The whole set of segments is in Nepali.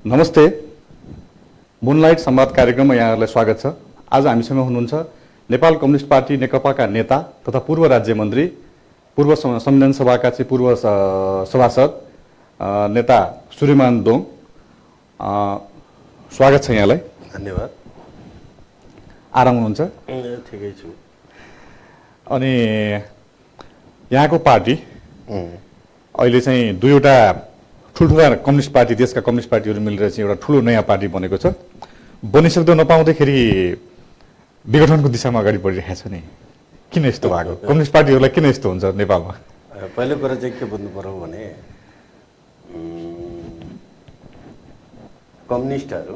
नमस्ते, मुनलाइट संवाद कार्यक्रममा यहाँहरूलाई स्वागत छ। आज हामीसँग हुनुहुन्छ नेपाल कम्युनिस्ट पार्टी नेकपाका नेता तथा पूर्व राज्य मन्त्री, पूर्व संविधान सभाका चाहिँ पूर्व सभासद नेता सूर्यमान दोङ। स्वागत छ यहाँलाई। धन्यवाद। आराम हुनुहुन्छ? ठिकै छु। अनि यहाँको पार्टी अहिले चाहिँ दुईवटा ठुल्ठुला कम्युनिस्ट पार्टी, देशका कम्युनिस्ट पार्टीहरू मिलेर चाहिँ एउटा ठुलो नयाँ पार्टी बनेको छ। बनिसक्दो नपाउँदाखेरि विघटनको दिशामा अगाडि बढिरहेको छ नि। किन यस्तो भएको? कम्युनिस्ट पार्टीहरूलाई किन यस्तो हुन्छ नेपालमा? पहिलो कुरा चाहिँ के बुझ्नु पर्यो भने कम्युनिस्टहरू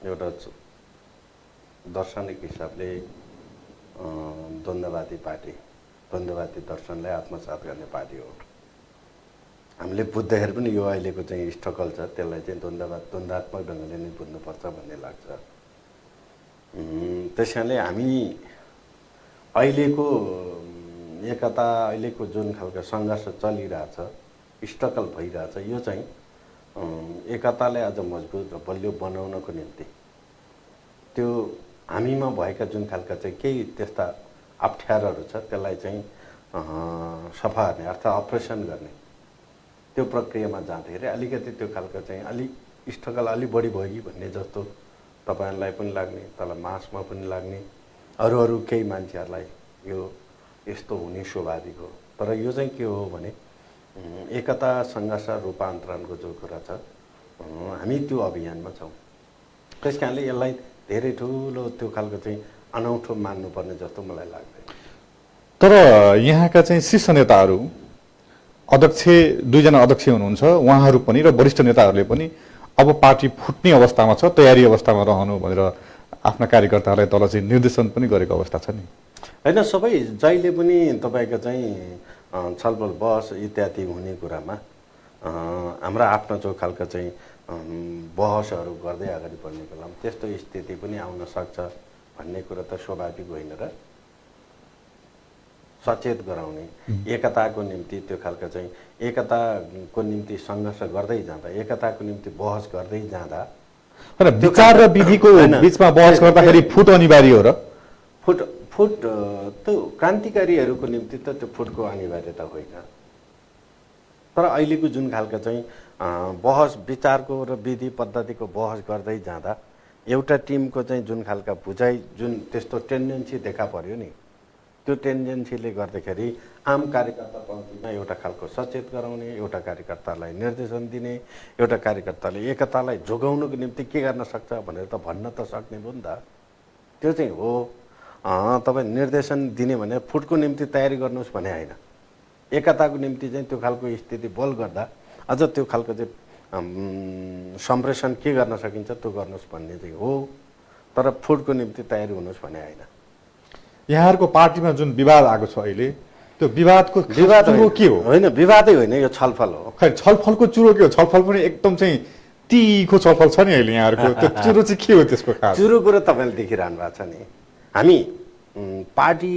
एउटा दार्शनिक हिसाबले द्वन्द्ववादी पार्टी, द्वन्द्ववादी दर्शनलाई आत्मसात गर्ने पार्टी हो। हामीले बुझ्दाखेरि पनि यो अहिलेको चाहिँ स्ट्रगल छ त्यसलाई चाहिँ द्वन्द्वात्मक ढङ्गले नै बुझ्नुपर्छ भन्ने लाग्छ। त्यसैले हामी अहिलेको एकता, अहिलेको जुन खालको सङ्घर्ष चलिरहेछ, स्ट्रगल भइरहेछ, यो चाहिँ एकतालाई अझ मजबुत र बलियो बनाउनको निम्ति त्यो हामीमा भएका जुन खालका चाहिँ केही त्यस्ता अप्ठ्यारोहरू छ त्यसलाई चाहिँ सफा गर्ने अर्थात् अपरेसन गर्ने त्यो प्रक्रियामा जाँदाखेरि अलिकति त्यो खालको चाहिँ अलिक स्ट्रगल अलिक बढी भयो कि भन्ने जस्तो तपाईँहरूलाई पनि लाग्ने, तल मासमा पनि लाग्ने, अरू केही मान्छेहरूलाई यो यस्तो हुने स्वाभाविक हो। तर यो चाहिँ के हो भने एकता सङ्घर्ष रूपान्तरणको जो कुरा छ हामी त्यो अभियानमा छौँ। त्यस कारणले यसलाई धेरै ठुलो त्यो खालको चाहिँ अनौठो मान्नुपर्ने जस्तो मलाई लाग्दैन। तर यहाँका चाहिँ शीर्ष नेताहरू, अध्यक्ष, दुईजना अध्यक्ष हुनुहुन्छ, उहाँहरू पनि र वरिष्ठ नेताहरूले पनि अब पार्टी फुट्ने अवस्थामा छ, तयारी अवस्थामा रहनु भनेर आफ्ना कार्यकर्ताहरूलाई तल चाहिँ निर्देशन पनि गरेको अवस्था छ नि। होइन, सबै जहिले पनि तपाईँको चाहिँ छलफल बहस इत्यादि हुने कुरामा हाम्रा आफ्ना जो खालका चाहिँ बहसहरू गर्दै अगाडि बढ्ने बेलामा त्यस्तो स्थिति पनि आउन सक्छ भन्ने कुरा त स्वाभाविक होइन र सचेत गराउने, एकताको निम्ति त्यो खालका चाहिँ एकताको निम्ति सङ्घर्ष गर्दै जाँदा, एकताको निम्ति बहस गर्दै जाँदा विचार र विधिको बिचमा बहस गर्दाखेरि फुट अनिवार्य हो र? फुट त्यो क्रान्तिकारीहरूको निम्ति त त्यो फुटको अनिवार्यता होइन। तर अहिलेको जुन खालका चाहिँ बहस, विचारको र विधि पद्धतिको बहस गर्दै जाँदा एउटा टिमको चाहिँ जुन खालका बुझाइ, जुन त्यस्तो टेन्डेन्सी देखा पर्यो नि, त्यो टेन्डेन्सीले गर्दाखेरि आम कार्यकर्ता पङ्क्तिमा एउटा खालको सचेत गराउने, एउटा कार्यकर्तालाई निर्देशन दिने, एउटा कार्यकर्ताले एकतालाई जोगाउनको निम्ति के गर्न सक्छ भनेर त भन्न त सक्ने भयो नि त। त्यो चाहिँ हो तपाईँ निर्देशन दिने भने फुटको निम्ति तयारी गर्नुहोस् भने होइन, एकताको निम्ति चाहिँ त्यो खालको स्थिति बल गर्दा अझ त्यो खालको चाहिँ सम्प्रेषण के गर्न सकिन्छ त्यो गर्नुहोस् भन्ने चाहिँ हो। तर फुटको निम्ति तयारी हुनुहोस् भने होइन। यहाँहरूको पार्टीमा जुन विवाद आएको छ अहिले, त्यो विवादको चुरो के हो? होइन, विवादै होइन, यो छलफल हो। खै छलफलको चुरो के हो? छलफल पनि एकदम चाहिँ तीखो छलफल छ नि अहिले यहाँहरूको, त्यो चुरो चाहिँ के हो? त्यसको खास चुरो कुरो तपाईँले देखिरहनु भएको छ नि। हामी पार्टी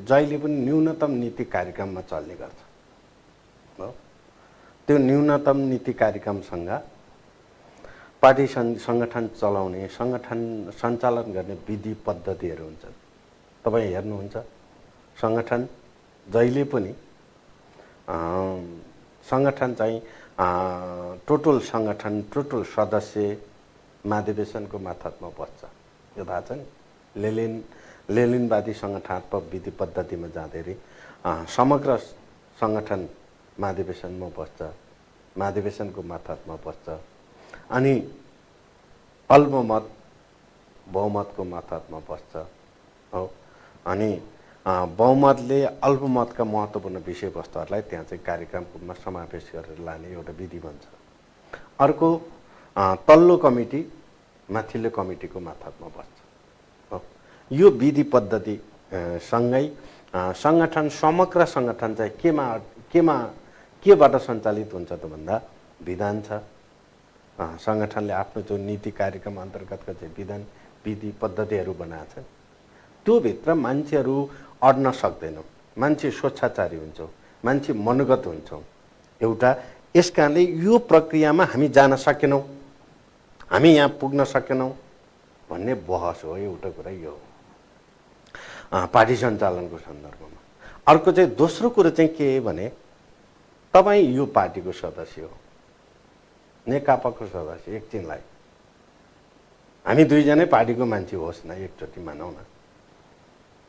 जहिले पनि न्यूनतम नीति कार्यक्रममा चल्ने गर्छ हो। त्यो न्यूनतम नीति कार्यक्रमसँग पार्टी सङ्गठन चलाउने, सङ्गठन सञ्चालन गर्ने विधि पद्धतिहरू हुन्छन्। तपाईँ हेर्नुहुन्छ सङ्गठन जहिले पनि सङ्गठन चाहिँ टोटल सङ्गठन, टोटल सदस्य महाधिवेशनको मातहतमा बस्छ। यो थाहा छ नि। लेनिनवादी सङ्गठनात्मक विधि पद्धतिमा जाँदाखेरि समग्र सङ्गठन महाधिवेशनमा बस्छ, महाधिवेशनको मातहतमा बस्छ। अनि अल्पमत बहुमतको मातहतमा बस्छ हो। अनि बहुमतले अल्पमतका महत्त्वपूर्ण विषयवस्तुहरूलाई त्यहाँ चाहिँ कार्यक्रममा समावेश गरेर लाने एउटा विधि बन्छ। अर्को तल्लो कमिटी माथिल्लो कमिटीको मातहतमा बस्छ हो। यो विधि पद्धति सँगै सङ्गठन, समग्र सङ्गठन चाहिँ केबाट सञ्चालित हुन्छ त भन्दा विधान छ। सङ्गठनले आफ्नो जो नीति कार्यक्रम अन्तर्गतका चाहिँ विधान विधि पद्धतिहरू बनाएको छ, त्यो भित्र मान्छेहरू अड्न सक्दैनौँ। मान्छे स्वेच्छाचारी हुन्छ, मान्छे मनोगत हुन्छौँ एउटा। यस कारणले यो प्रक्रियामा हामी जान सकेनौँ, हामी यहाँ पुग्न सकेनौँ भन्ने बहस हो। एउटा कुरा यो हो पार्टी सञ्चालनको सन्दर्भमा। अर्को चाहिँ दोस्रो कुरो चाहिँ के भने तपाईँ यो पार्टीको सदस्य हो, नेकपाको सदस्य। एकछिनलाई हामी दुईजनै पार्टीको मान्छे होस् न, एकचोटि मानौँ न,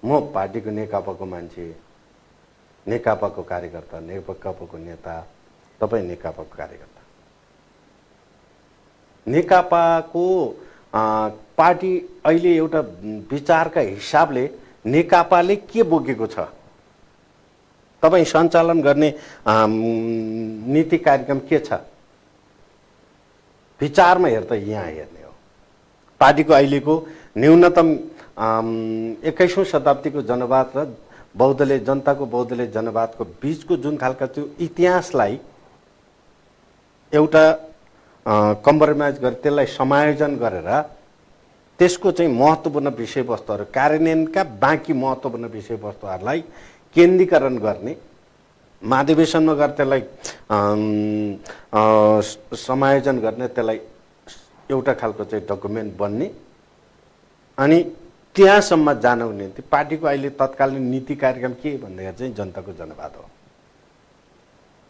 म पार्टीको नेकपाको मान्छे, नेकपाको कार्यकर्ता, नेकपाको नेता, तपाईँ नेकपाको कार्यकर्ता। नेकपाको पार्टी अहिले एउटा विचारका हिसाबले नेकपाले के बोकेको छ, तपाईँ सञ्चालन गर्ने नीति कार्यक्रम के छ, विचारमा हेर्दा यहाँ हेर्ने हो। पार्टीको अहिलेको न्यूनतम 21औं शताब्दीको जनवाद र बौद्धले जनताको बौद्धले जनवादको बीचको जुन खालका त्यो इतिहासलाई एउटा कम्प्रोमाइज गरेर त्यसलाई समायोजन गरेर त्यसको चाहिँ महत्त्वपूर्ण विषयवस्तुहरू, कार्यान्वयनका बाँकी महत्त्वपूर्ण विषयवस्तुहरूलाई केन्द्रीकरण गर्ने, महाधिवेशनमा गएर त्यसलाई समायोजन गर्ने, त्यसलाई एउटा खालको चाहिँ डकुमेन्ट बन्ने अनि त्यहाँसम्म जानको निम्ति पार्टीको अहिले तत्कालीन नीति कार्यक्रम के भन्दाखेरि चाहिँ जनताको जनवाद हो।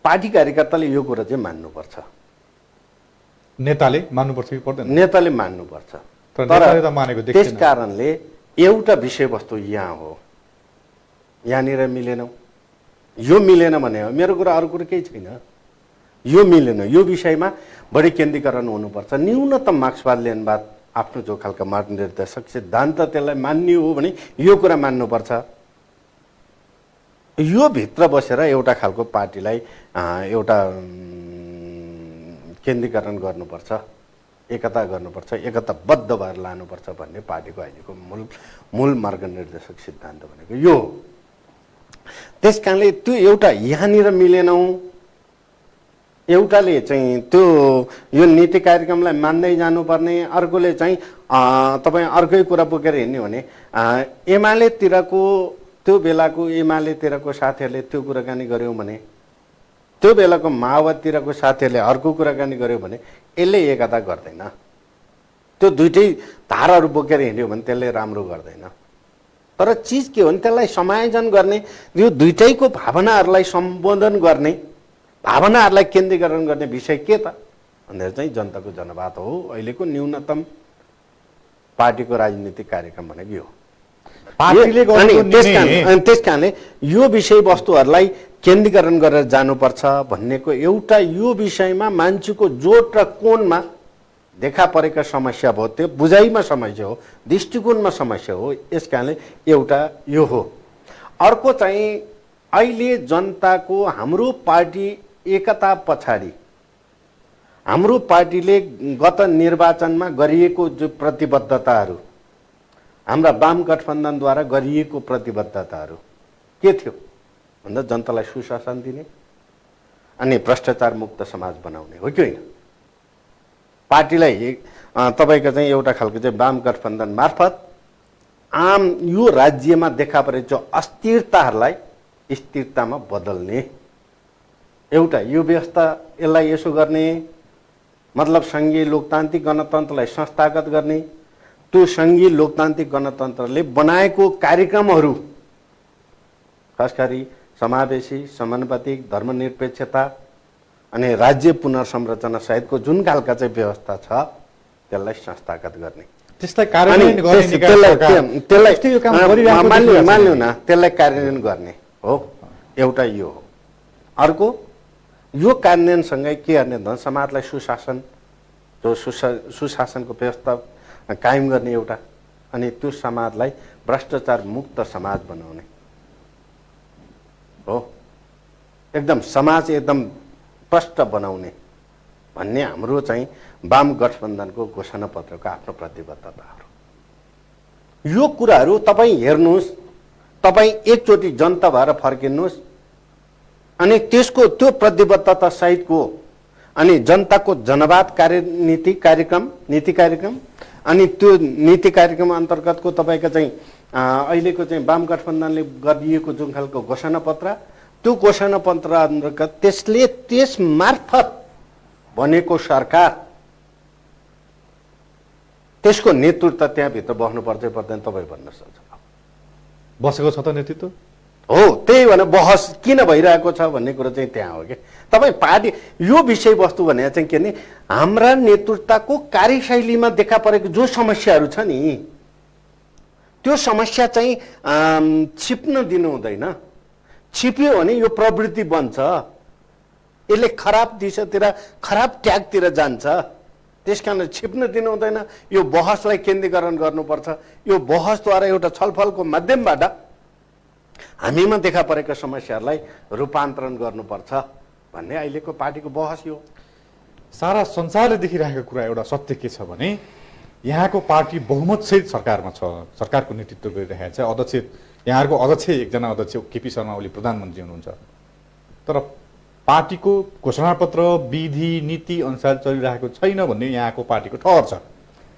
पार्टी कार्यकर्ताले यो कुरा चाहिँ मान्नुपर्छ, नेताले मान्नुपर्छ कि पर्दैन? नेताले मान्नुपर्छ। तर नेताले त मानेको देख्दैन। त्यस कारणले एउटा विषयवस्तु यहाँ हो, यहाँनिर मिलेनौँ, यो मिलेन भने हो। मेरो कुरा अरू कुरो केही छैन, यो मिलेन, यो विषयमा बढी केन्द्रीकरण हुनुपर्छ। न्यूनतम मार्क्सवाद लेनवाद आफ्नो जो खालका मार्गनिर्देशक सिद्धान्त त्यसलाई मान्ने हो भने यो कुरा मान्नुपर्छ। यो भित्र बसेर एउटा खालको पार्टीलाई एउटा केन्द्रीकरण गर्नुपर्छ, एकता गर्नुपर्छ, एकताबद्ध भएर लानुपर्छ भन्ने पार्टीको अहिलेको मूल मार्गनिर्देशक सिद्धान्त भनेको यो हो। त्यस कारणले त्यो एउटा यहाँनिर मिलेनौँ, एउटाले चाहिँ त्यो यो नीति कार्यक्रमलाई मान्दै जानुपर्ने, अर्कोले चाहिँ तपाईँ अर्कै कुरा बोकेर हिँड्ने भने एमालेतिरको त्यो बेलाको एमालेतिरको साथीहरूले त्यो कुराकानी गर्यो भने, त्यो बेलाको माओवादीतिरको साथीहरूले अर्को कुराकानी गर्यो भने यसले एकता गर्दैन। त्यो दुइटै धाराहरू बोकेर हिँड्यो भने त्यसले राम्रो गर्दैन। तर चिज के हो भने त्यसलाई समायोजन गर्ने, यो दुइटैको भावनाहरूलाई सम्बोधन गर्ने, भावनाहरूलाई केन्द्रीकरण गर्ने विषय के त भनेर चाहिँ जनताको जनवाद हो। अहिलेको न्यूनतम पार्टीको राजनीतिक कार्यक्रम भनेको यो। त्यस कारणले यो विषयवस्तुहरूलाई केन्द्रीकरण गरेर जानुपर्छ भन्नेको एउटा यो विषयमा मान्छेको जोड र कोणमा देखा परेका समस्या भयो, त्यो बुझाइमा समस्या हो, दृष्टिकोणमा समस्या हो। यस कारणले एउटा यो हो। अर्को चाहिँ अहिले जनताको हाम्रो पार्टी एकता पछाडि हाम्रो पार्टीले गत निर्वाचनमा गरिएको जो प्रतिबद्धताहरू, हाम्रा वाम गठबन्धनद्वारा गरिएको प्रतिबद्धताहरू के थियो भन्दा जनतालाई सुशासन दिने अनि भ्रष्टाचार मुक्त समाज बनाउने हो कि होइन। पार्टीलाई तपाईँको चाहिँ एउटा खालको चाहिँ वाम गठबन्धन मार्फत आम यो राज्यमा देखा परेको अस्थिरताहरूलाई स्थिरतामा बदल्ने एउटा यो व्यवस्था, यसलाई यसो गर्ने मतलब सङ्घीय लोकतान्त्रिक गणतन्त्रलाई संस्थागत गर्ने, त्यो सङ्घीय लोकतान्त्रिक गणतन्त्रले बनाएको कार्यक्रमहरू खास गरी समावेशी, समानुपातिक, धर्मनिरपेक्षता अनि राज्य पुनर्संरचना सहितको जुन खालका चाहिँ व्यवस्था छ त्यसलाई संस्थागत गर्ने, त्यसलाई कार्यान्वयन गर्ने, मान्नु न त्यसलाई कार्यान्वयन गर्ने हो। एउटा यो हो। अर्को यो कार्यान्वयनसँगै के गर्ने त समाजलाई सुशासन, जो सुशासनको व्यवस्था कायम गर्ने एउटा, अनि त्यो समाजलाई भ्रष्टाचार मुक्त समाज बनाउने हो। एकदम समाज एकदम प्रष्ट बनाउने भन्ने हाम्रो चाहिँ वाम गठबन्धनको घोषणापत्रको आफ्नो प्रतिबद्धताहरू। यो कुराहरू तपाईँ हेर्नुहोस्, तपाईँ एकचोटि जनता भएर फर्किनुहोस् अनि त्यसको त्यो प्रतिबद्धता सहितको अनि जनताको जनवाद नीति कार्यक्रम अनि त्यो नीति कार्यक्रम अन्तर्गतको तपाईँको चाहिँ अहिलेको चाहिँ वाम गठबन्धनले गरिएको जुन खालको घोषणापत्र त्यो घोषणा पत्र अन्तर्गत त्यसले त्यस मार्फत बनेको सरकार त्यसको नेतृत्व त्यहाँभित्र बस्नुपर्छ पर्दैन तपाईँ भन्न सक्छ बसेको छ त नेतृत्व हो त्यही भने बहस किन भइरहेको छ भन्ने कुरो चाहिँ त्यहाँ हो कि तपाईँ पार्टी यो विषयवस्तु भने चाहिँ के भने हाम्रा नेतृत्वको कार्यशैलीमा देखा परेको जो समस्याहरू छ नि त्यो समस्या चाहिँ छिप्न दिनु हुँदैन छिप्यो भने यो प्रवृत्ति बन्छ यसले खराब दिशातिर खराब ट्यागतिर जान्छ त्यसकारण छिप्न दिनु हुँदैन यो बहसलाई केन्द्रीकरण गर्नुपर्छ यो बहसद्वारा एउटा छलफलको माध्यमबाट हामीमा देखा परेका समस्याहरूलाई रूपान्तरण गर्नुपर्छ भन्ने अहिलेको पार्टीको बहस यो सारा संसारले देखिरहेको कुरा एउटा सत्य के छ भने यहाँको पार्टी बहुमतसहित सरकारमा छ सरकारको नेतृत्व गरिरहेको छ अध्यक्ष यहाँको अध्यक्ष एकजना अध्यक्ष केपी शर्मा ओली प्रधानमन्त्री हुनुहुन्छ तर पार्टीको घोषणापत्र विधि नीति अनुसार चलिरहेको छैन भन्ने यहाँको पार्टीको ठहर छ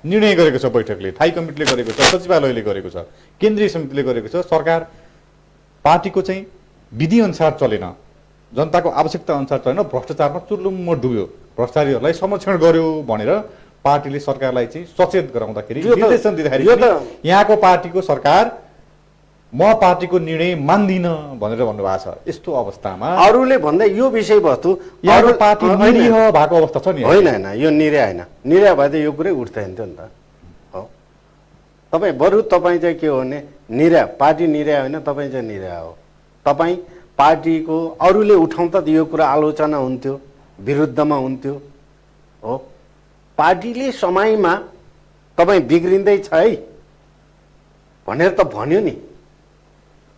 निर्णय गरेको छ बैठकले थाई कमिटीले गरेको छ सचिवालयले गरेको छ केन्द्रीय समितिले गरेको छ सरकार पार्टीको चाहिँ विधि अनुसार चलेन जनताको आवश्यकता अनुसार चलेन भ्रष्टाचारमा चुर्लुम्म डुब्यो भ्रष्टाचारीहरूलाई संरक्षण गर्यो भनेर पार्टीले सरकारलाई चाहिँ सचेत गराउँदाखेरि निर्देशन दिँदाखेरि यहाँको पार्टीको सरकार म पार्टीको निर्णय मान्दिन भनेर भन्नुभएको छ यस्तो अवस्थामा अरूले भन्दा यो विषयवस्तु यहाँको पार्टी निरीह भएको अवस्था छ नि होइन होइन यो निरीह होइन निरीह भए त यो कुरै उठ्दैन थियो नि त हो तपाईँ बरु तपाईँ चाहिँ के हो भने निरीह पार्टी निरीह होइन तपाईँ चाहिँ निरीह हो तपाईँ पार्टीको अरूले उठाउँदा यो कुरा आलोचना हुन्थ्यो विरुद्धमा हुन्थ्यो हो पार्टीले समयमा तपाईँ बिग्रिँदैछ है भनेर त भन्यो नि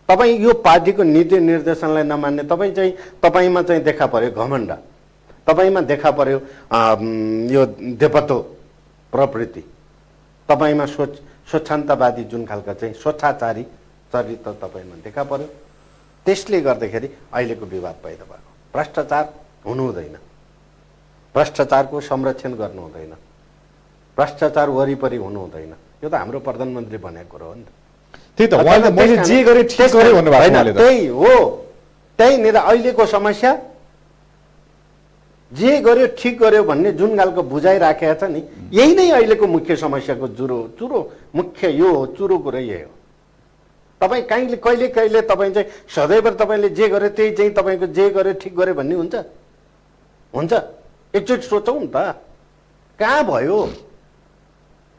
तपाईँ यो पार्टीको नीति निर्देशनलाई नमान्ने तपाईँमा चाहिँ देखा पर्यो घमण्ड तपाईँमा देखा पर्यो यो देपतो प्रवृत्ति तपाईँमा स्वच्छन्दवादी जुन खालका चाहिँ स्वच्छाचारी चरित्र तपाईँमा देखा पर्यो त्यसले गर्दाखेरि अहिलेको विवाद पैदा भएको भ्रष्टाचार हुनु हुँदैन भ्रष्टाचारको संरक्षण गर्नु हुँदैन भ्रष्टाचार वरिपरि हुनु हुँदैन यो त हाम्रो प्रधानमन्त्री भनेको कुरो हो नि त त्यही त उहाँले मैले जे गरे ठिक गरे भन्नुभएको छ त्यही हो त्यहीँनिर अहिलेको समस्या जे गर्यो ठिक गर्यो भन्ने जुन खालको बुझाइराखेको छ नि यही नै अहिलेको मुख्य समस्याको चुरो मुख्य यो हो चुरो कुरो यही हो तपाईँ कहिले कहिले तपाईँ चाहिँ सधैँभरि तपाईँले जे गर्यो त्यही चाहिँ तपाईँको जे गर्यो ठिक गर्यो भन्ने हुन्छ हुन्छ एकचोटि सोचौँ नि त कहाँ भयो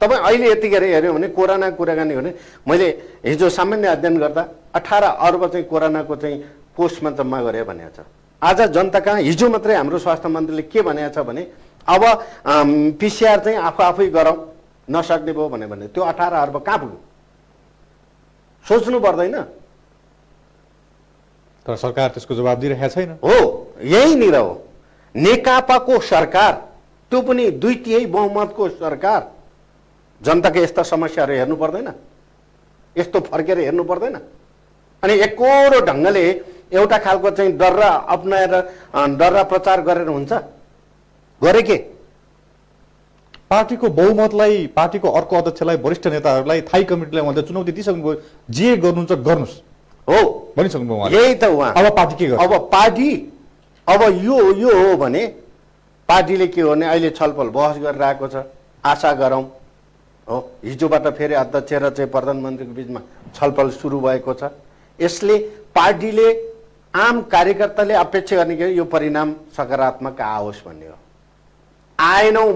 तपाईँ अहिले यतिखेर हेऱ्यो भने कोरोना कुराकानी भने मैले हिजो सामान्य अध्ययन गर्दा 18 अर्ब चाहिँ कोरोनाको चाहिँ पोस्टमा जम्मा गरे भनेको छ आज जनता कहाँ हिजो मात्रै हाम्रो स्वास्थ्य मन्त्रीले के भनेको छ भने अब पिसिआर चाहिँ आफै गरौँ नसक्ने भयो भने त्यो 18 अर्ब कहाँ पुग्यो सोच्नु पर्दैन तर सरकार त्यसको जवाब दिइरहेको छैन हो यहीँनिर हो नेकपाको सरकार त्यो पनि 2/3 बहुमतको सरकार जनताको यस्ता समस्याहरू हेर्नु पर्दैन यस्तो फर्केर हेर्नु पर्दैन अनि एकोरो ढङ्गले एउटा खालको चाहिँ डर्रा अपनाएर डर्रा प्रचार गरेर हुन्छ गरे के पार्टीको बहुमतलाई पार्टीको अर्को अध्यक्षलाई वरिष्ठ नेताहरूलाई थाई कमिटीलाई उहाँले चुनौती दिइसक्नुभयो जे गर्नुहुन्छ गर्नुहोस् हो भनिसक्नुभयो उहाँले यही त उहाँ अब पार्टी के गर्छ अब पार्टी अब यो हो भने पार्टीले के हो भने अहिले छलफल बहस गरिरहेको छ आशा गरौँ हो हिजोबाट फेरि अध्यक्ष र चाहिँ प्रधानमन्त्रीको बिचमा छलफल सुरु भएको छ यसले पार्टीले आम कार्यकर्ताले अपेक्षा गर्ने कि यो परिणाम सकारात्मक आओस् भन्ने हो आएनौँ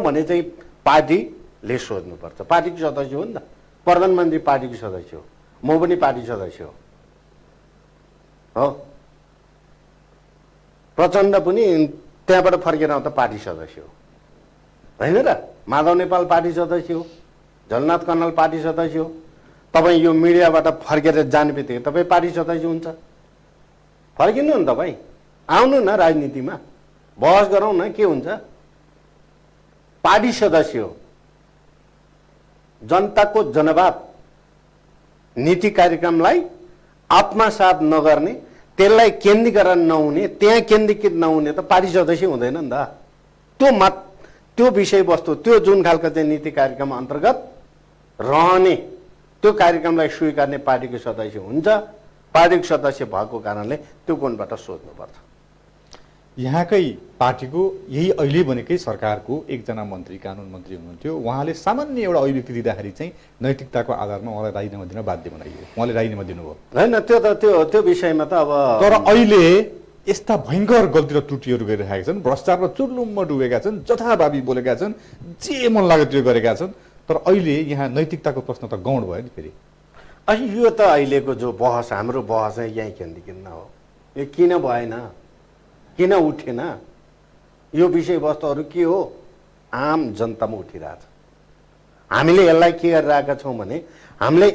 भने चाहिँ पार्टीले सोध्नुपर्छ पार्टीको सदस्य हो नि त प्रधानमन्त्री पार्टीको सदस्य हो म पनि पार्टी सदस्य हो प्रचण्ड पनि त्यहाँबाट फर्केर आउँदा पार्टी सदस्य हो होइन र माधव नेपाल पार्टी सदस्य हो झलनाथ कन्नल पार्टी सदस्य हो तपाईँ यो मिडियाबाट फर्केर जाने बित्तिकै तपाईँ पार्टी सदस्य हुन्छ फर्किनु नि तपाईँ आउनु न राजनीतिमा बहस गरौँ न के हुन्छ पार्टी सदस्य हो जनताको जनवाद नीति कार्यक्रमलाई आत्मसात नगर्ने त्यसलाई केन्द्रीकरण नहुने त्यहाँ केन्द्रीकृत नहुने त पार्टी सदस्य हुँदैन नि त त्यो विषयवस्तु त्यो जुन खालको चाहिँ नीति कार्यक्रम अन्तर्गत रहने त्यो कार्यक्रमलाई स्वीकार्ने पार्टीको सदस्य हुन्छ पार्टीको सदस्य भएको कारणले त्यो कोणबाट सोध्नुपर्छ। यहाँकै पार्टीको यही अहिले बनेकै सरकारको एकजना मन्त्री कानुन मन्त्री हुनुहुन्थ्यो, उहाँले सामान्य एउटा अभिव्यक्ति दिँदाखेरि चाहिँ नैतिकताको आधारमा उहाँलाई राजीनामा दिन बाध्य बनाइयो, उहाँले राजीनामा दिनुभयो होइन। त्यो विषयमा त अब तर अहिले यस्ता भयङ्कर गल्ती र त्रुटिहरू गरिरहेका छन्, भ्रष्टाचारमा चुर्लुम्म डुबेका छन्, जथाभावी बोलेका छन्, जे मन लाग्यो त्यो गरेका छन्। तर अहिले यहाँ नैतिकताको प्रश्न त गौण भयो नि फेरि। यो त अहिलेको जो बहस, हाम्रो बहस यहीँ केन्द्रीकृत हो। यो किन भएन, किन उठेन, यो विषयवस्तुहरू के हो, आम जनतामा उठिरहेछ। हामीले यसलाई के गरिरहेका छौँ भने हामीले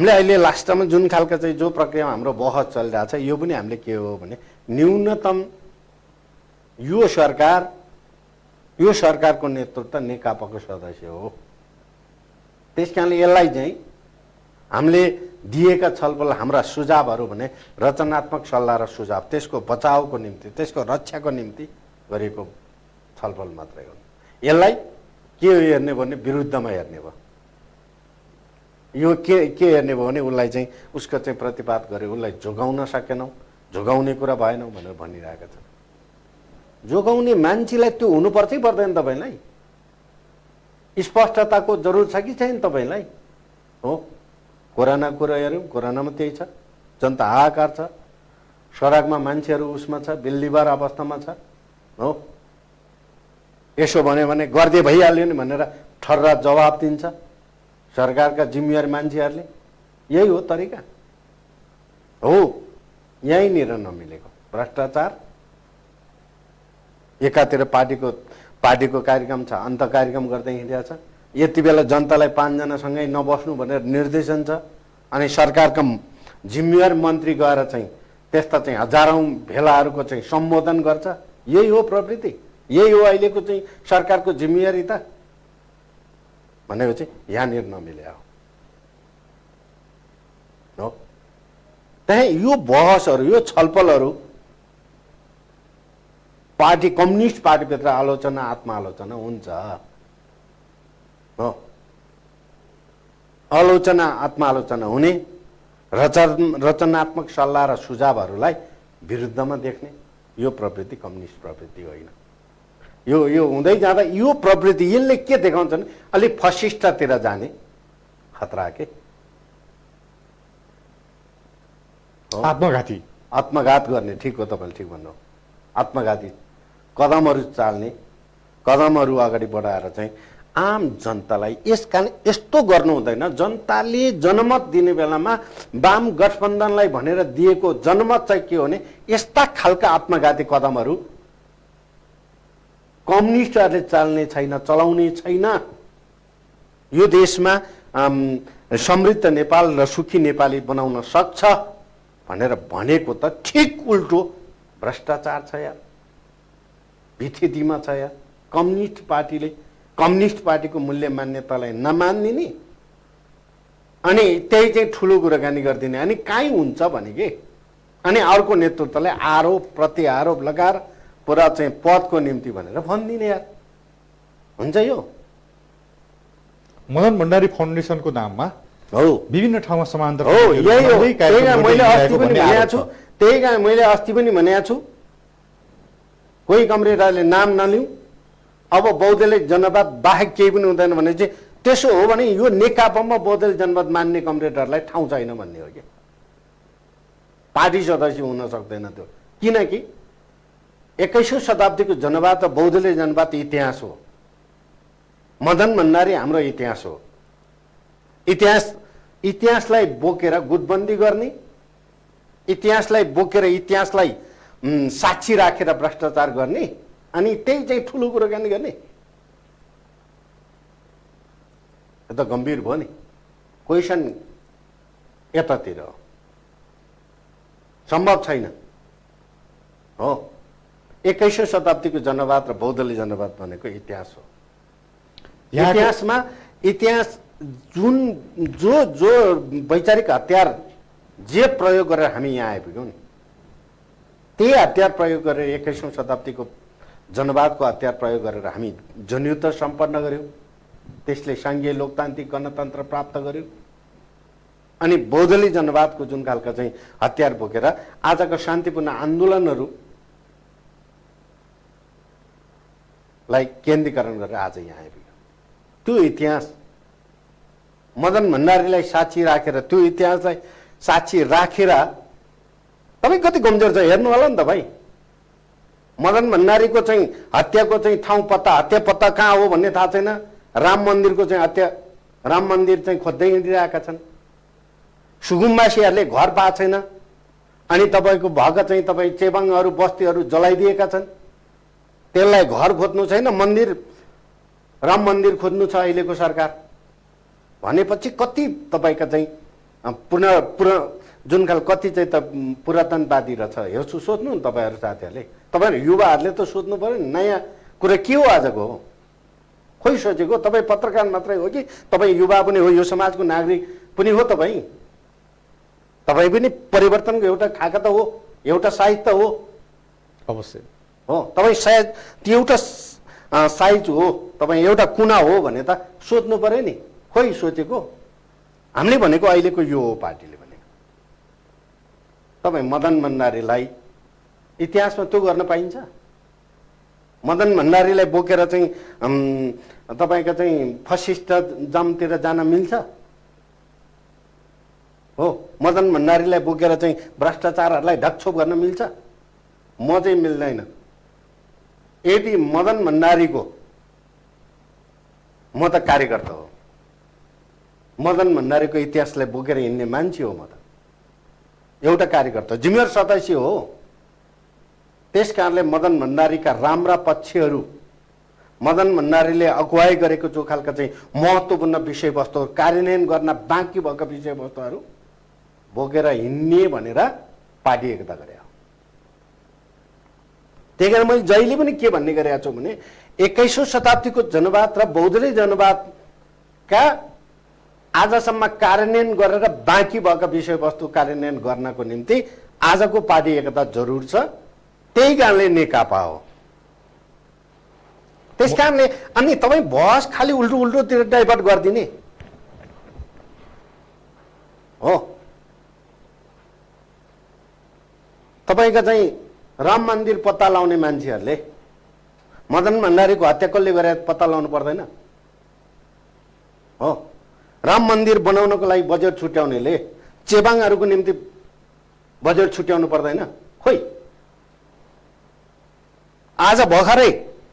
अहिले लास्टमा जुन खालको चाहिँ जो प्रक्रियामा हाम्रो बहस चलिरहेछ, यो पनि हामीले के हो भने न्यूनतम यो सरकारको नेतृत्व नेकपाको सदस्य हो। त्यस कारणले यसलाई चाहिँ हामीले दिएका छलफल, हाम्रा सुझावहरू भने रचनात्मक सल्लाह र सुझाव, त्यसको बचावको निम्ति, त्यसको रक्षाको निम्ति गरेको छलफल मात्रै हो। यसलाई के हेर्ने भने विरुद्धमा हेर्ने भयो। यो के हेर्ने भयो भने उसलाई चाहिँ उसको चाहिँ प्रतिवाद गरे, उसलाई जोगाउन सकेनौँ, जोगाउने कुरा भएनौँ भनेर भनिरहेका छन्। जोगाउने मान्छेलाई त्यो हुनुपर्छ पर्दैन तपाईँलाई? स्पष्टताको जरुरत छ कि छैन तपाईँलाई? हो, कोरोना कुरा हेऱ्यौँ, कोरोनामा त्यही छ, जनता हाहाकार छ, सडकमा मान्छेहरू उसमा छ, बिल्लीबार अवस्थामा छ। हो, यसो भन्यो भने गर्दै भइहाल्यो नि भनेर ठर्रा जवाब दिन्छ सरकारका जिम्मेवार मान्छेहरूले। यही हो तरिका हो, यहीँनिर नमिलेको भ्रष्टाचार। एकातिर पार्टीको कार्यक्रम छ, अन्त कार्यक्रम गर्दै हिँडेको छ। यति बेला जनतालाई 5 जनासँगै नबस्नु भनेर निर्देशन छ, अनि सरकारका जिम्मेवार मन्त्री गएर चाहिँ त्यस्ता चाहिँ हजारौं भेलाहरूको चाहिँ सम्बोधन गर्छ। यही हो प्रवृत्ति, यही हो अहिलेको चाहिँ सरकारको जिम्मेवारिता भनेको चाहिँ यहाँनिर नमिल्या हो। त्यही यो बहसहरू, यो छलफलहरू पार्टी, कम्युनिस्ट पार्टीभित्र आलोचना, आत्मालोचना हुन्छ हो। आलोचना, आत्मालोचना हुने, रचनात्मक सल्लाह र सुझावहरूलाई विरुद्धमा देख्ने, यो प्रवृत्ति कम्युनिस्ट प्रवृत्ति होइन। यो हुँदै जाँदा यो प्रवृत्ति यसले के देखाउँछ भने अलिक फसिस्टतिर जाने खतरा के। आत्मघात गर्ने, ठिक हो, तपाईँले ठिक भन्नु, आत्मघाती कदमहरू चाल्ने, कदमहरू अगाडि बढाएर चाहिँ आम जनतालाई यस कारण यस्तो गर्नु हुँदैन। जनताले जनमत दिने बेलामा वाम गठबन्धनलाई भनेर दिएको जनमत चाहिँ के हो भने यस्ता खालका आत्मघाती कदमहरू कम्युनिस्टहरूले चाल्ने छैन, चलाउने छैन। यो देशमा समृद्ध नेपाल र सुखी नेपाली बनाउन सक्छ भनेर भनेको त ठिक उल्टो भ्रष्टाचार छ यार, भिथितिमा छ यार। कम्युनिस्ट पार्टीको मूल्य मान्यतालाई नमान्दिने अनि त्यही चाहिँ ठुलो कुराकानी गरिदिने, अनि कहीँ हुन्छ भने के, अनि अर्को नेतृत्वलाई आरोप प्रत्यारोप लगाएर पुरा चाहिँ पदको निम्ति भनेर भनिदिने यार, हुन्छ यो? मदन भण्डारी फाउन्डेसनको नाममा हो विभिन्न ठाउँमा समान्तर हो, यही हो। मैले अस्ति पनि भनेको छु, कोही कमरेडरले नाम नलिउँ, अब बौद्धले जनवाद बाहेक केही पनि हुँदैन भने चाहिँ त्यसो हो भने यो नेकपामा बौद्धले जनवाद मान्ने कमरेडरलाई ठाउँ छैन भन्ने हो कि पार्टी सदस्य हुन सक्दैन त्यो। किनकि 21औं शताब्दीको जनवाद र बौद्धले जनवाद इतिहास हो। मदन भण्डारी हाम्रो इतिहास हो। इतिहासलाई बोकेर गुटबन्दी गर्ने, इतिहासलाई बोकेर इतिहासलाई साक्षी राखेर भ्रष्टाचार गर्ने, अनि त्यही चाहिँ ठुलो कुराकानी गर्ने, यो त गम्भीर भयो नि। क्वेसन यतातिर हो, सम्भव छैन हो। 21औं शताब्दीको जनवाद र बौद्धले जनवाद भनेको इतिहास हो। इतिहास जुन जो वैचारिक हतियार जे प्रयोग गरेर हामी यहाँ आइपुग्यौँ नि, त्यही हतियार प्रयोग गरेर 21औं शताब्दीको जनवादको हतियार प्रयोग गरेर हामी जनयुद्ध सम्पन्न गर्यौँ, त्यसले सङ्घीय लोकतान्त्रिक गणतन्त्र प्राप्त गर्यौँ। अनि बौद्धली जनवादको जुन खालका चाहिँ हतियार बोकेर आजको शान्तिपूर्ण आन्दोलनहरूलाई केन्द्रीकरण गरेर आज यहाँ आइपुग्यो। त्यो इतिहास मदन भण्डारीलाई साक्षी राखेर, त्यो इतिहासलाई साक्षी राखेर तपाईँ कति कमजोर छ हेर्नु होला नि त भाइ। मदन भण्डारीको चाहिँ हत्याको चाहिँ ठाउँ पत्ता, हत्या पत्ता कहाँ हो भन्ने थाहा छैन। राम मन्दिरको चाहिँ राम मन्दिर चाहिँ खोज्दै हिँडिरहेका छन्। सुगुम्बासीहरूले घर पाएको छैन। अनि तपाईँको भएको चाहिँ तपाईँ चेबाङहरू बस्तीहरू जलाइदिएका छन्। त्यसलाई घर खोज्नु छैन, मन्दिर राम मन्दिर खोज्नु छ अहिलेको सरकार भनेपछि कति तपाईँका चाहिँ जुन खाल कति चाहिँ त पुरातनवादी रहेछ यो सोच्नु नि तपाईँहरू साथीहरूले। तपाईँहरू युवाहरूले त सोच्नु पर्यो नि नयाँ कुरा के हो आजको हो। खोइ सोचेको तपाईँ पत्रकार मात्रै हो कि तपाईँ युवा पनि हो, यो समाजको नागरिक पनि हो तपाईँ। तपाईँ पनि परिवर्तनको एउटा खाका त हो, एउटा साइज त हो। अवश्य हो तपाईँ सायद त्यो एउटा साइज हो, तपाईँ एउटा कुना हो भने त सोच्नु पर्यो नि। खोइ सोचेको हामीले भनेको अहिलेको यो हो पार्टीले भनेको। तपाईँ मदन भण्डारीलाई इतिहासमा त्यो गर्न पाइन्छ? मदन भण्डारीलाई बोकेर चाहिँ तपाईँको चाहिँ फसिस्ट जामतिर जान मिल्छ? हो मदन भण्डारीलाई बोकेर चाहिँ भ्रष्टाचारहरूलाई ढकछोप गर्न मिल्छ? म चाहिँ मिल्दैन। यदि मदन भण्डारीको म त कार्यकर्ता हो, मदन भण्डारीको इतिहासलाई बोकेर हिँड्ने मान्छे हो म त, एउटा कार्यकर्ता जिम्मेवार सदस्य हो। त्यस कारणले मदन भण्डारीका राम्रा पक्षहरू, मदन भण्डारीले अगुवाई गरेको जो खालका चाहिँ महत्त्वपूर्ण विषयवस्तुहरू कार्यान्वयन गर्न बाँकी भएका विषयवस्तुहरू बोकेर हिँड्ने भनेर पार्टी एकता गरे हो। त्यही कारण मैले जहिले पनि के भन्ने गरेका छु भने 21औं शताब्दीको जनवाद र बौद्धली जनवादका आजसम्म कार्यान्वयन गरेर बाँकी भएका विषयवस्तु कार्यान्वयन गर्नको निम्ति आजको पार्टी एकता जरुर छ। त्यही कारणले नेकपा हो। त्यस कारणले अनि तपाईँ बहस खालि उल्टोतिर डाइभर्ट गरिदिने हो। तपाईँका चाहिँ राम मन्दिर पत्ता लाउने मान्छेहरूले मदन भण्डारीको हत्या कसले गरे पत्ता लाउनु पर्दैन हो। राम मन्दिर बनाउनको लागि बजेट छुट्याउनेले चेबाङहरूको निम्ति बजेट छुट्याउनु पर्दैन? खोइ आज भर्खरै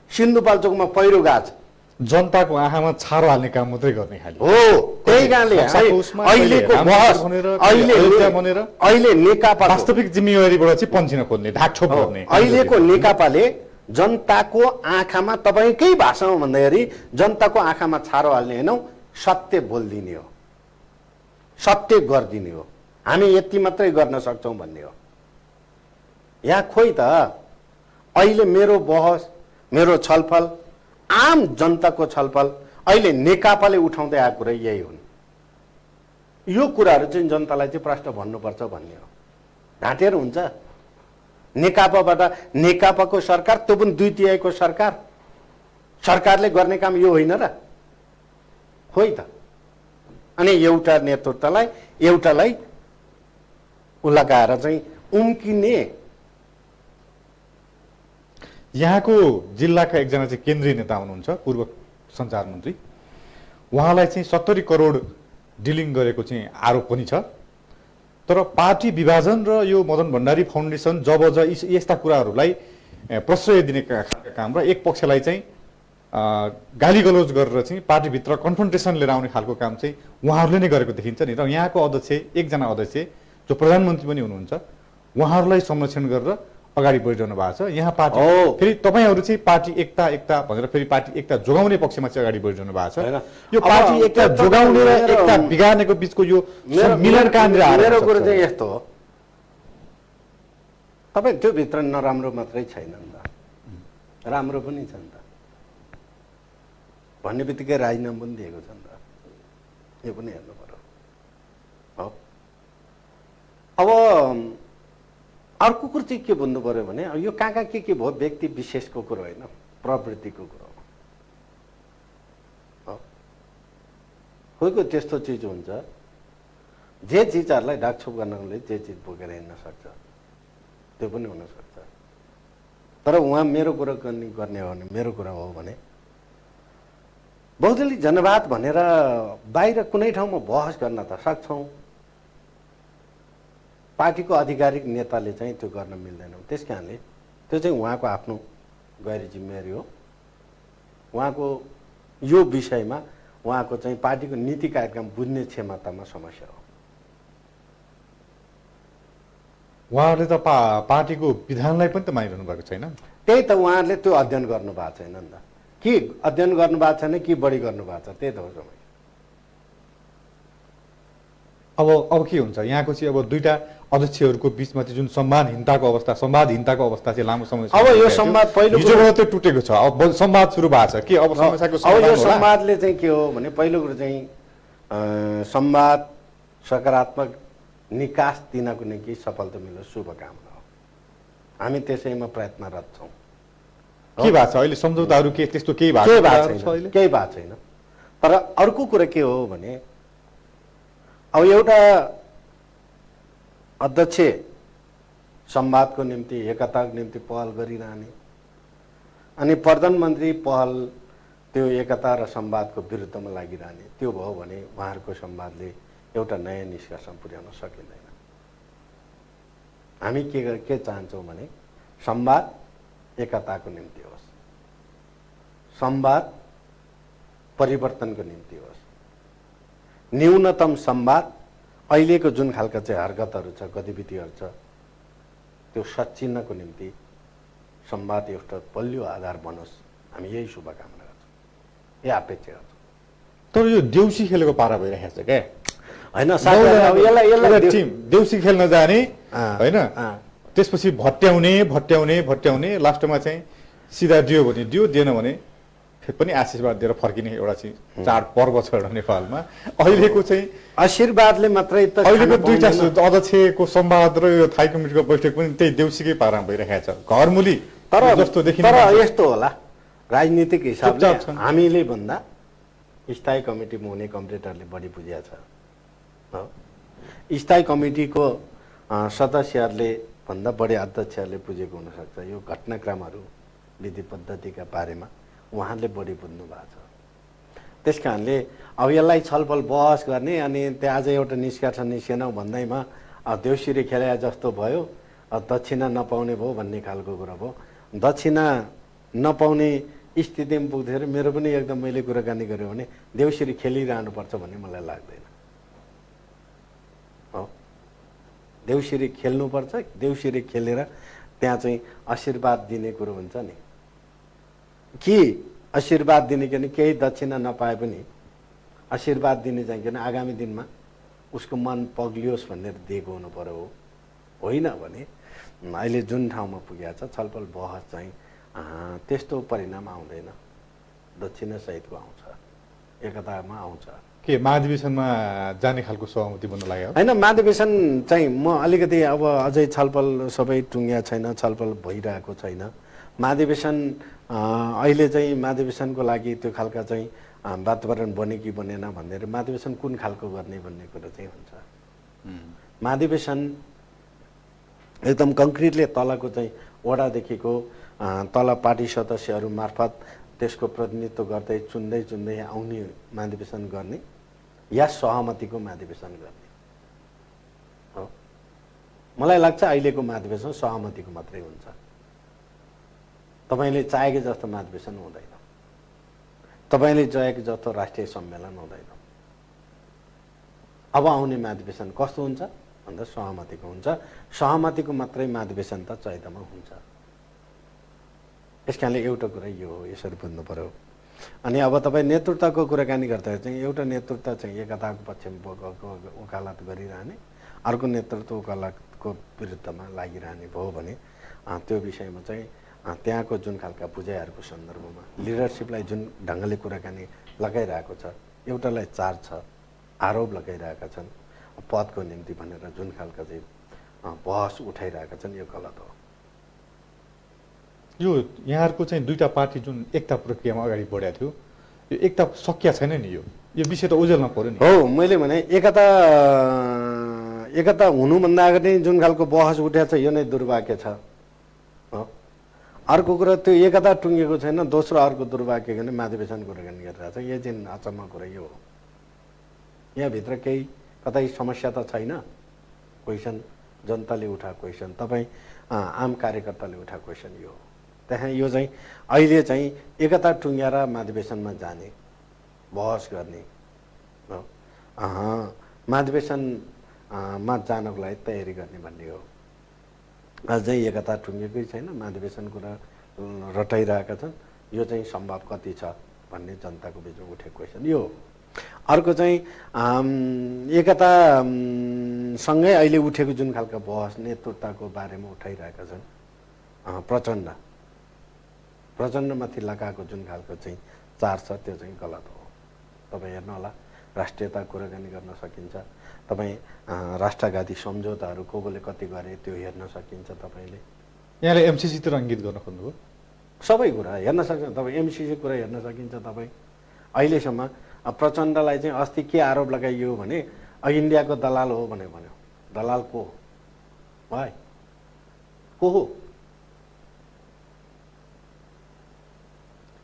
सिन्धुपाल्चोकमा पहिरो गएको छ। जनताको आँखामा छारो हाल्ने काम मात्रै गर्ने खालि हो। त्यही कारणले अहिले नेकपा वास्तविक जिम्मेवारीबाट चाहिँ पन्चिन खोज्ने, ढाकछोप गर्ने। अहिलेको नेकपाले जनताको आँखामा तपाईँकै भाषामा भन्दाखेरि जनताको आँखामा छारो हाल्ने हैनौ, सत्य बोलिदिने हो, सत्य गरिदिने हो। हामी यति मात्रै गर्न सक्छौँ भन्ने हो। यहाँ खोइ त अहिले मेरो बहस, मेरो छलफल, आम जनताको छलफल अहिले नेकपाले उठाउँदै आएको कुरा यही हुन्। यो कुराहरू चाहिँ जनतालाई चाहिँ प्रश्न भन्नुपर्छ भन्ने हो। ढाँटेर हुन्छ? नेकपाबाट नेकपाको सरकार, त्यो पनि 2/3 सरकार, सरकारले गर्ने काम यो होइन र? खोइ त। अनि एउटा नेतृत्वलाई एउटालाई लगाएर चाहिँ उम्किने। यहाँको जिल्लाका एकजना चाहिँ केन्द्रीय नेता हुनुहुन्छ, पूर्व सञ्चार मन्त्री, उहाँलाई चाहिँ 70 करोड डिलिङ गरेको चाहिँ आरोप पनि छ। तर पार्टी विभाजन र यो मदन भण्डारी फाउन्डेसन जब यस्ता कुराहरूलाई प्रश्रय दिने काम र एक पक्षलाई चाहिँ गाली गलौज गरेर चाहिँ पार्टीभित्र कन्फ्रन्टेसन लिएर आउने खालको काम चाहिँ उहाँहरूले नै गरेको देखिन्छ नि। र यहाँको अध्यक्ष, एकजना अध्यक्ष जो प्रधानमन्त्री पनि हुनुहुन्छ, उहाँहरूलाई संरक्षण गरेर अगाडि बढिरहनु भएको छ। यहाँ पार्टी फेरि तपाईँहरू चाहिँ पार्टी एकता भनेर फेरि पार्टी एकता जोगाउने पक्षमा चाहिँ अगाडि बढिरहनु भएको छ। यो पार्टी एकता जोगाउने र एकता बिगार्नेको बिचको यो मिलन कहाँनिर आएर? मेरो कुरो चाहिँ यस्तो हो, तपाईँ त्यो भित्र नराम्रो मात्रै छैन नि त, राम्रो पनि छ नि त। भन्ने बित्तिकै राजीनामा पनि दिएको छ नि त, यो पनि हेर्नु पर्यो। हो अब अर्को कुरो चाहिँ के भन्नु पर्यो भने यो कहाँ के भयो व्यक्ति विशेषको कुरो होइन, प्रवृत्तिको कुरो हो। कोहीको त्यस्तो चिज हुन्छ जे चिजहरूलाई ढाकछोप गर्नको लागि जे चिज बोकेर हिँड्न सक्छ त्यो पनि हुनसक्छ। तर उहाँ मेरो कुरा गर्ने हो भने मेरो कुरा हो भने बहुदलीय जनवाद भनेर बाहिर कुनै ठाउँमा बहस गर्न त सक्छौँ, पार्टीको आधिकारिक नेताले चाहिँ त्यो गर्न मिल्दैन। त्यस कारणले त्यो चाहिँ उहाँको आफ्नो गैर जिम्मेवारी हो। उहाँको यो विषयमा उहाँको चाहिँ पार्टीको नीति कार्यक्रम बुझ्ने क्षमतामा समस्या हो। उहाँहरूले त पार्टीको विधानलाई पनि त मानिरहनु भएको छैन। त्यही त उहाँहरूले त्यो अध्ययन गर्नु भएको छैन नि त। के अध्ययन गर्नु भएको छैन कि बढी गर्नु भएको छ, त्यही त हो समस्या। अब के हुन्छ यहाँको चाहिँ अब दुईटा अध्यक्षहरूको बिचमा चाहिँ जुन संवादहीनताको अवस्था चाहिँ लामो समय अब यो संवाद पहिलो त्यो टुटेको छ। अब संवाद सुरु भएको छ के अब समस्याको अब यो संवादले चाहिँ के हो भने पहिलो कुरो चाहिँ संवाद सकारात्मक निकास दिनको निम्ति सफलता मिलोस् शुभकामना हो। हामी त्यसैमा प्रयत्नरत छौँ। के भएको छ अहिले सम्झौताहरू के त्यस्तो केही भएको छैन। तर अर्को कुरा के हो भने अब एउटा अध्यक्ष संवादको निम्ति एकताको निम्ति पहल गरिरहने अनि प्रधानमन्त्री पहल त्यो एकता र संवादको विरुद्धमा लागिरहने, त्यो भयो भने उहाँहरूको संवादले एउटा नयाँ निष्कर्षमा पुर्याउन सकिँदैन। हामी के चाहन्छौँ भने संवाद एकताको निम्ति होस्, संवाद परिवर्तनको निम्ति होस्। न्यूनतम संवाद अहिलेको जुन खालका चाहिँ हरकतहरू छ, गतिविधिहरू छ, त्यो सच्चिनको निम्ति संवाद एउटा बलियो आधार बनोस्। हामी यही शुभकामना गर्छौँ, यही अपेक्षा गर्छौँ। तर यो देउसी खेलेको पारा भइरहेको छ क्या होइन। टिम देउसी खेल्न जाने होइन, त्यसपछि भट्ट्याउने लास्टमा चाहिँ सिधा दियो भने दियो, दिएन भने फेरि पनि आशीर्वाद दिएर फर्किने एउटा चाहिँ चाड पर्व छ एउटा नेपालमा। अहिलेको चाहिँ आशीर्वादले मात्रै त अहिलेको दुईटा अध्यक्षको संवाद र यो थाई कमिटीको बैठक पनि त्यही देउसीकै पारामा भइरहेको छ। घरमुली जस्तो देखिन्छ। तर यस्तो होला राजनीतिक हिसाबले हामीले भन्दा स्थायी कमिटीमा हुने कम्प्युटरले बढी बुझिया छ। स्थायी कमिटीको सदस्यहरूले भन्दा बढी अध्यक्षहरूले बुझेको हुनसक्छ। यो घटनाक्रमहरू विधि पद्धतिका बारेमा उहाँले बढी बुझ्नु भएको छ। त्यस कारणले अब यसलाई छलफल बहस गर्ने अनि त्यहाँ आज एउटा निष्कर्ष निस्केन भन्दैमा देउसिरे खेले जस्तो भयो, दक्षिणा नपाउने भयो भन्ने खालको कुरा भयो। दक्षिणा नपाउने स्थितिमा पुग्थ्यो। मेरो पनि एकदम मैले कुराकानी गरेँ भने देउसिरे खेलिरहनुपर्छ भन्ने मलाई लाग्दैन। हो, देउसिरे खेल्नुपर्छ। देउसिरे खेलेर त्यहाँ चाहिँ आशीर्वाद दिने कुरो हुन्छ नि, कि आशीर्वाद दिने कि केही दक्षिणा नपाए पनि आशीर्वाद दिने चाहिँ किन आगामी दिनमा उसको मन पग्लियोस् भनेर दिएको हुनु पर्यो। होइन भने अहिले जुन ठाउँमा पुगेको छ छलफल बहस चाहिँ त्यस्तो परिणाम आउँदैन। दक्षिणा सहितको आउँछ, एकतामा आउँछ। के महाधिवेशनमा जाने खालको सहमति बन्न लाग्यो होइन? महाधिवेशन चाहिँ म अलिकति अब अझै छलफल सबै टुङ्गिया छैन, छलफल भइरहेको छैन। महाधिवेशन अहिले चाहिँ महाधिवेशनको लागि त्यो खालका चाहिँ वातावरण बने कि बनेन भनेर महाधिवेशन कुन खालको गर्ने भन्ने कुरो चाहिँ हुन्छ। महाधिवेशन एकदम कङ्क्रिटले तलको चाहिँ वडादेखिको तल पार्टी सदस्यहरू मार्फत त्यसको प्रतिनिधित्व गर्दै चुन्दै आउने महाधिवेशन गर्ने या सहमतिको महाधिवेशन गर्ने हो। मलाई लाग्छ अहिलेको महाधिवेशन सहमतिको मात्रै हुन्छ। तपाईँले चाहेको जस्तो महाधिवेशन हुँदैन, तपाईँले चाहेको जस्तो राष्ट्रिय सम्मेलन हुँदैन। अब आउने महाधिवेशन कस्तो हुन्छ भन्दा सहमतिको हुन्छ। सहमतिको मात्रै महाधिवेशन त चैतमा हुन्छ। त्यस कारणले एउटा कुरा यो हो, यसरी बुझ्नु पर्यो। अनि अब तपाईँ नेतृत्वको कुराकानी गर्दा चाहिँ एउटा नेतृत्व चाहिँ एकताको पक्षमा वकालत गरिरहने, अर्को नेतृत्व वकालतको विरुद्धमा लागिरहने भयो भने त्यो विषयमा चाहिँ त्यहाँको जुन खालका बुझाइहरूको सन्दर्भमा लिडरसिपलाई जुन ढङ्गले कुराकानी लगाइरहेको छ, एउटालाई चार्ज छ, आरोप लगाइरहेका छन् पदको निम्ति भनेर जुन खालका चाहिँ बहस उठाइरहेका छन्, यो गलत हो। यो यहाँहरूको चाहिँ दुईटा पार्टी जुन एकता प्रक्रियामा अगाडि बढेको थियो, यो एकता सकिया छैन नि। यो विषय त उजेलमा पर्यो नि। हो, मैले भने एकता एकता हुनुभन्दा अगाडि जुन खालको बहस उठेको छ यो नै दुर्भाग्य छ। अर्को कुरा त्यो एकता टुङ्गेको छैन, दोस्रो अर्को दुर्भाग्य भने महाधिवेशन कुराकानी गरिरहेको छ। यो चाहिँ अचम्म कुरा यो हो। यहाँभित्र केही कतै समस्या त छैन। क्वेसन जनताले उठा क्वेसन, तपाईँ आम कार्यकर्ताले उठा क्वेसन यो हो। त्यहाँ यो चाहिँ अहिले चाहिँ एकता टुङ्ग्याएर महाधिवेशनमा जाने, बहस गर्ने, महाधिवेशनमा जानको लागि तयारी गर्ने भन्ने हो। अझै एकता टुङ्गेकै छैन, महाधिवेशन कुरा रटाइरहेका छन्। यो चाहिँ सम्भव कति छ भन्ने जनताको बिचमा उठेको क्वेसन यो हो। अर्को चाहिँ एकता सँगै अहिले उठेको जुन खालको बहस नेतृत्वको बारेमा उठाइरहेका छन्, प्रचण्डमाथि लगाएको जुन खालको चाहिँ चार छ त्यो चाहिँ गलत हो। तपाईँ हेर्नु होला, राष्ट्रियता कुराकानी गर्न सकिन्छ, तपाईँ राष्ट्रघाती सम्झौताहरू कोले कति गरे त्यो हेर्न सकिन्छ। तपाईँले यहाँले एमसीसीतिर इङ्गित गर्न खोज्नुभयो? सबै कुरा हेर्न सक्छ तपाईँ, एमसीसी कुरा हेर्न सकिन्छ। तपाईँ अहिलेसम्म प्रचण्डलाई चाहिँ अस्ति के आरोप लगाइयो भने इन्डियाको दलाल हो भन्यो। दलाल को हो भाइ? को हो?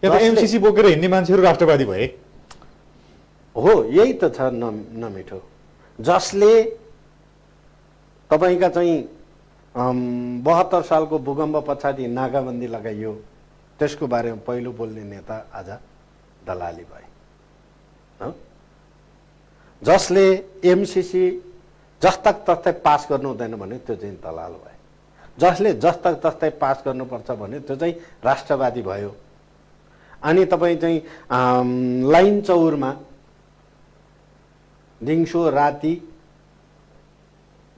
एमसीसी बोकेर हिँड्ने मान्छेहरू राष्ट्रवादी भए हो। यही त छ नमिठो। जसले तपाईँका चाहिँ 72 सालको भूकम्प पछाडि नाकाबन्दी लगाइयो त्यसको बारेमा पहिलो बोल्ने नेता आज दलाली भए। जसले एमसीसी जस्तक तस्तै पास गर्नु हुँदैन भने त्यो चाहिँ दलाल भयो। जसले जस्तक तस्तै पास गर्नुपर्छ भने त्यो चाहिँ राष्ट्रवादी भयो। अनि तपाईँ चाहिँ लाइन चौरमा दिउँसो राति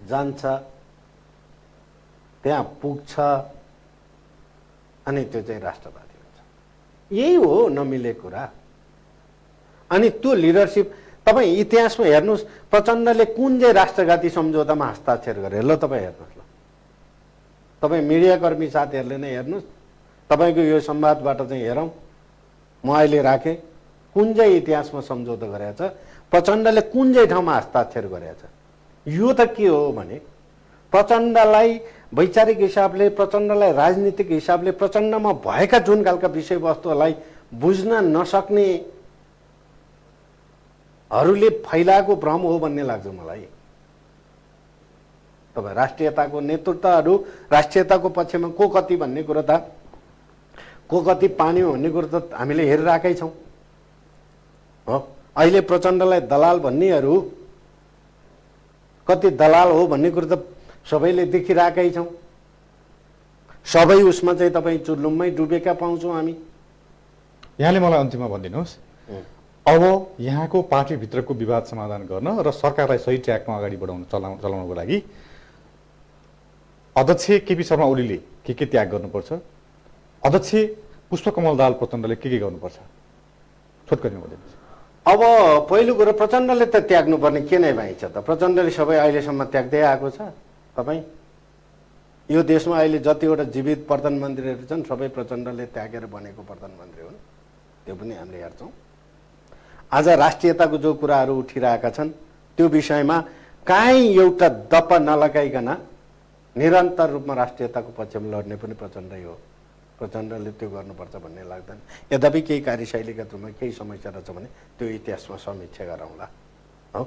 जान्छ, त्यहाँ पुग्छ, अनि त्यो चाहिँ राष्ट्रवादी हुन्छ। यही हो नमिलेको कुरा। अनि त्यो लिडरसिप तपाईँ इतिहासमा हेर्नुहोस्, प्रचण्डले कुन चाहिँ राष्ट्रघाती सम्झौतामा हस्ताक्षर गरे? ल तपाईँ हेर्नुहोस्, ल तपाईँ मिडियाकर्मी साथीहरूले नै हेर्नुहोस्। तपाईँको यो संवादबाट चाहिँ हेरौँ, म अहिले राखेँ, कुन चाहिँ इतिहासमा सम्झौता गरेको छ, प्रचण्डले कुन चाहिँ ठाउँमा हस्ताक्षर गरेको छ? यो त के हो भने प्रचण्डलाई वैचारिक हिसाबले, प्रचण्डलाई राजनीतिक हिसाबले, प्रचण्डमा भएका जुन खालका विषयवस्तुहरूलाई बुझ्न नसक्ने हरूले फैलाएको भ्रम हो भन्ने लाग्छ मलाई। तपाईँ राष्ट्रियताको नेतृत्वहरू राष्ट्रियताको पक्षमा को कति भन्ने कुरो त, को कति पानी हो भन्ने कुरो त हामीले हेरिरहेकै छौँ। हो, अहिले प्रचण्डलाई दलाल भन्नेहरू कति दलाल हो भन्ने कुरो त सबैले देखिरहेकै छौँ। सबै उसमा चाहिँ तपाईँ चुल्लुममै डुबेका पाउँछौँ हामी। यहाँले मलाई अन्तिममा भनिदिनुहोस्, अब यहाँको पार्टीभित्रको विवाद समाधान गर्न र सरकारलाई सही ट्र्याकमा अगाडि चलाउनको लागि अध्यक्ष केपी शर्मा ओलीले के त्याग गर्नुपर्छ, अध्यक्ष पुष्पकमल दाहाल प्रचण्डले के गर्नुपर्छ? छोटकरीमा भनिदिनुहोस्। अब पहिलो कुरो प्रचण्डले त त्याग्नुपर्ने के नै भाइ छ त? प्रचण्डले सबै अहिलेसम्म त्याग्दै आएको छ। तपाईँ यो देशमा अहिले जतिवटा जीवित प्रधानमन्त्रीहरू छन् सबै प्रचण्डले त्यागेर बनेको प्रधानमन्त्री हुन्। त्यो पनि हामीले हेर्छौँ। आज राष्ट्रियताको जो कुराहरू उठिरहेका छन् त्यो विषयमा काहीँ एउटा दप्प नलगाइकन निरन्तर रूपमा राष्ट्रियताको पक्षमा लड्ने पनि प्रचण्डै हो। प्रचण्डले त्यो गर्नुपर्छ भन्ने लाग्दैन। यद्यपि केही कार्यशैलीगत रूपमा केही समस्या रहेछ भने त्यो इतिहासमा समीक्षा गरौँला। हो,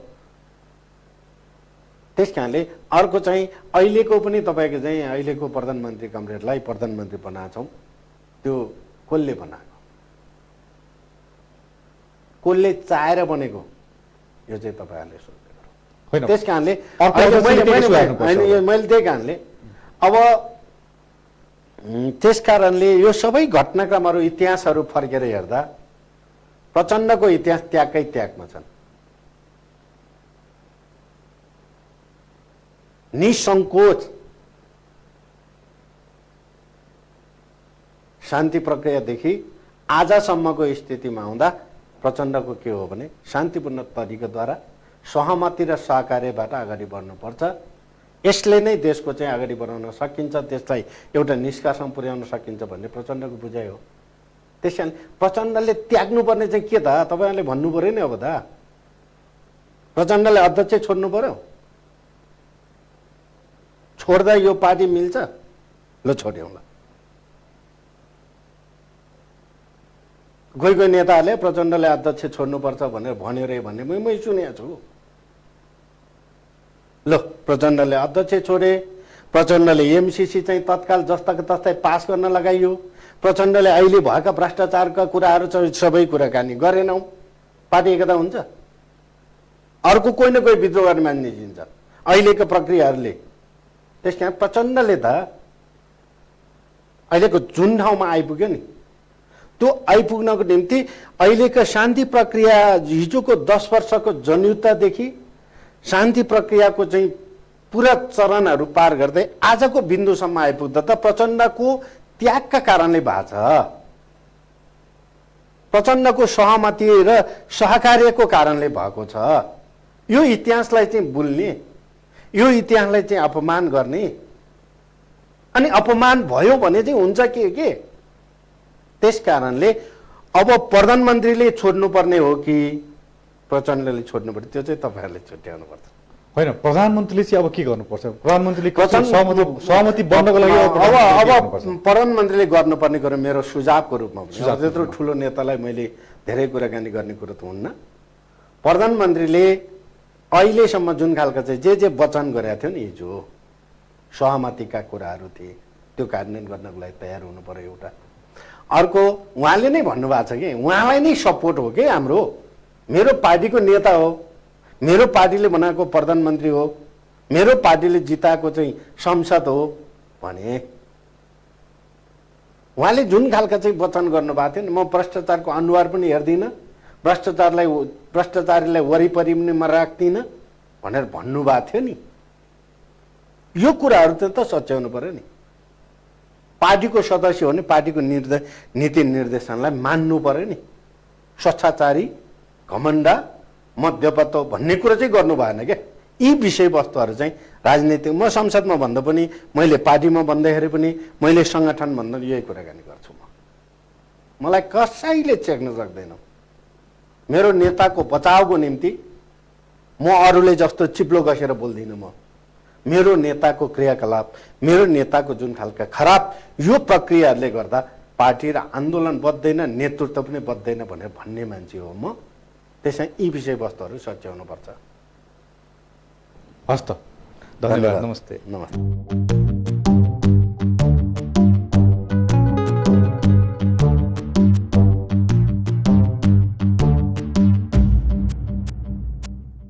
त्यस कारणले अर्को चाहिँ अहिलेको पनि तपाईँको चाहिँ अहिलेको प्रधानमन्त्री कमरेडलाई प्रधानमन्त्री बनाएको छौँ, त्यो कसले बनाएको, कसले चाहेर बनेको, यो चाहिँ तपाईँहरूले सोच्दै गरौँ। त्यस कारणले मैले त्यही कारणले अब त्यस कारणले यो सबै घटनाक्रमहरू इतिहासहरू फर्केर हेर्दा प्रचण्डको इतिहास त्यागकै त्यागमा छन्। निसङ्कोच शान्ति प्रक्रियादेखि आजसम्मको स्थितिमा आउँदा प्रचण्डको के हो भने शान्तिपूर्ण तरिकाद्वारा सहमति र सहकार्यबाट अगाडि बढ्नुपर्छ। यसले नै देशको चाहिँ अगाडि बढाउन सकिन्छ, देशलाई एउटा निष्कर्षमा पुर्याउन सकिन्छ भन्ने प्रचण्डको बुझाइ हो। त्यसकारण प्रचण्डले त्याग्नुपर्ने चाहिँ के त? तपाईँहरूले भन्नु पर्यो नि। अब त प्रचण्डले अध्यक्ष छोड्नु पर्यो, छोड्दा यो पार्टी मिल्छ, ल छोड्यौँ ल। कोही कोही नेताहरूले प्रचण्डले अध्यक्ष छोड्नुपर्छ भनेर भन्यो रे भन्ने मै सुनेको छु। ल प्रचण्डले अध्यक्ष छोडे, प्रचण्डले एमसिसी चाहिँ तत्काल जस्ताको तस्तै पास गर्न लगाइयो, प्रचण्डले अहिले भएका भ्रष्टाचारका कुराहरू चाहिँ सबै कुराकानी गरेनौँ, पार्टी एकता हुन्छ? अर्को कोही न कोही विद्रोह गर्ने मान्छे निस्किन्छ अहिलेको प्रक्रियाहरूले। त्यस कारण प्रचण्डले त अहिलेको जुन ठाउँमा आइपुग्यो नि, त्यो आइपुग्नको निम्ति अहिलेको शान्ति प्रक्रिया हिजोको 10 वर्षको जनयुद्धदेखि शान्ति प्रक्रियाको चाहिँ पुरा चरणहरू पार गर्दै आजको बिन्दुसम्म आइपुग्दा त प्रचण्डको त्यागका कारणले भएको छ, प्रचण्डको सहमति र सहकार्यको कारणले भएको छ। यो इतिहासलाई चाहिँ भुल्ने, यो इतिहासलाई चाहिँ अपमान गर्ने, अनि अपमान भयो भने चाहिँ हुन्छ के? त्यस कारणले अब प्रधानमन्त्रीले छोड्नुपर्ने हो कि प्रचण्डले छोड्नुपर्ने, त्यो चाहिँ तपाईँहरूले छुट्याउनु पर्छ। होइन, प्रधानमन्त्रीले चाहिँ अब के गर्नुपर्छ? प्रधानमन्त्रीले सहमति बन्नको लागि अब प्रधानमन्त्रीले गर्नुपर्ने कुरो मेरो सुझावको रूपमा त्यत्रो ठुलो नेतालाई मैले धेरै कुराकानी गर्ने कुरो त हुन्न। प्रधानमन्त्रीले अहिलेसम्म जुन खालका चाहिँ जे वचन गरेका थियो नि, हिजो सहमतिका कुराहरू थिए, त्यो कार्यान्वयन गर्नको लागि तयार हुनु पर्यो एउटा। अर्को, उहाँले नै भन्नुभएको छ कि उहाँलाई नै सपोर्ट हो कि हाम्रो, मेरो पार्टीको नेता हो, मेरो पार्टीले बनाएको प्रधानमन्त्री हो, मेरो पार्टीले जिताएको चाहिँ संसद हो भने उहाँले जुन खालका चाहिँ वचन गर्नुभएको थियो नि, म भ्रष्टाचारको अनुहार पनि हेर्दिनँ, भ्रष्टाचारीलाई वरिपरि पनि म राख्दिनँ भनेर भन्नुभएको थियो नि, यो कुराहरू त सच्याउनु पर्यो नि। पार्टीको सदस्य हो भने पार्टीको नीति निर्देशनलाई मान्नु पर्यो नि। स्वच्छाचारी, घमण्डा, मध्यपत्तो भन्ने कुरा चाहिँ गर्नु भएन क्या। यी विषयवस्तुहरू चाहिँ राजनीतिक, म संसदमा भन्दा पनि, मैले पार्टीमा भन्दाखेरि पनि, मैले सङ्गठन भन्दा यही कुराकानी गर्छु। मलाई कसैले चेक्न सक्दैन। मेरो नेताको बचावको निम्ति म अरूले जस्तो चिप्लो घसेर बोल्दिनँ। म मेरो नेताको क्रियाकलाप, मेरो नेताको जुन खालका खराब यो प्रक्रियाहरूले गर्दा पार्टी र आन्दोलन बढ्दैन, नेतृत्व पनि बढ्दैन भनेर भन्ने मान्छे हो म। त्यसै यी विषयवस्तुहरू सच्याउनु पर्छ। हस् त, धन्यवाद, नमस्ते। नमस्ते।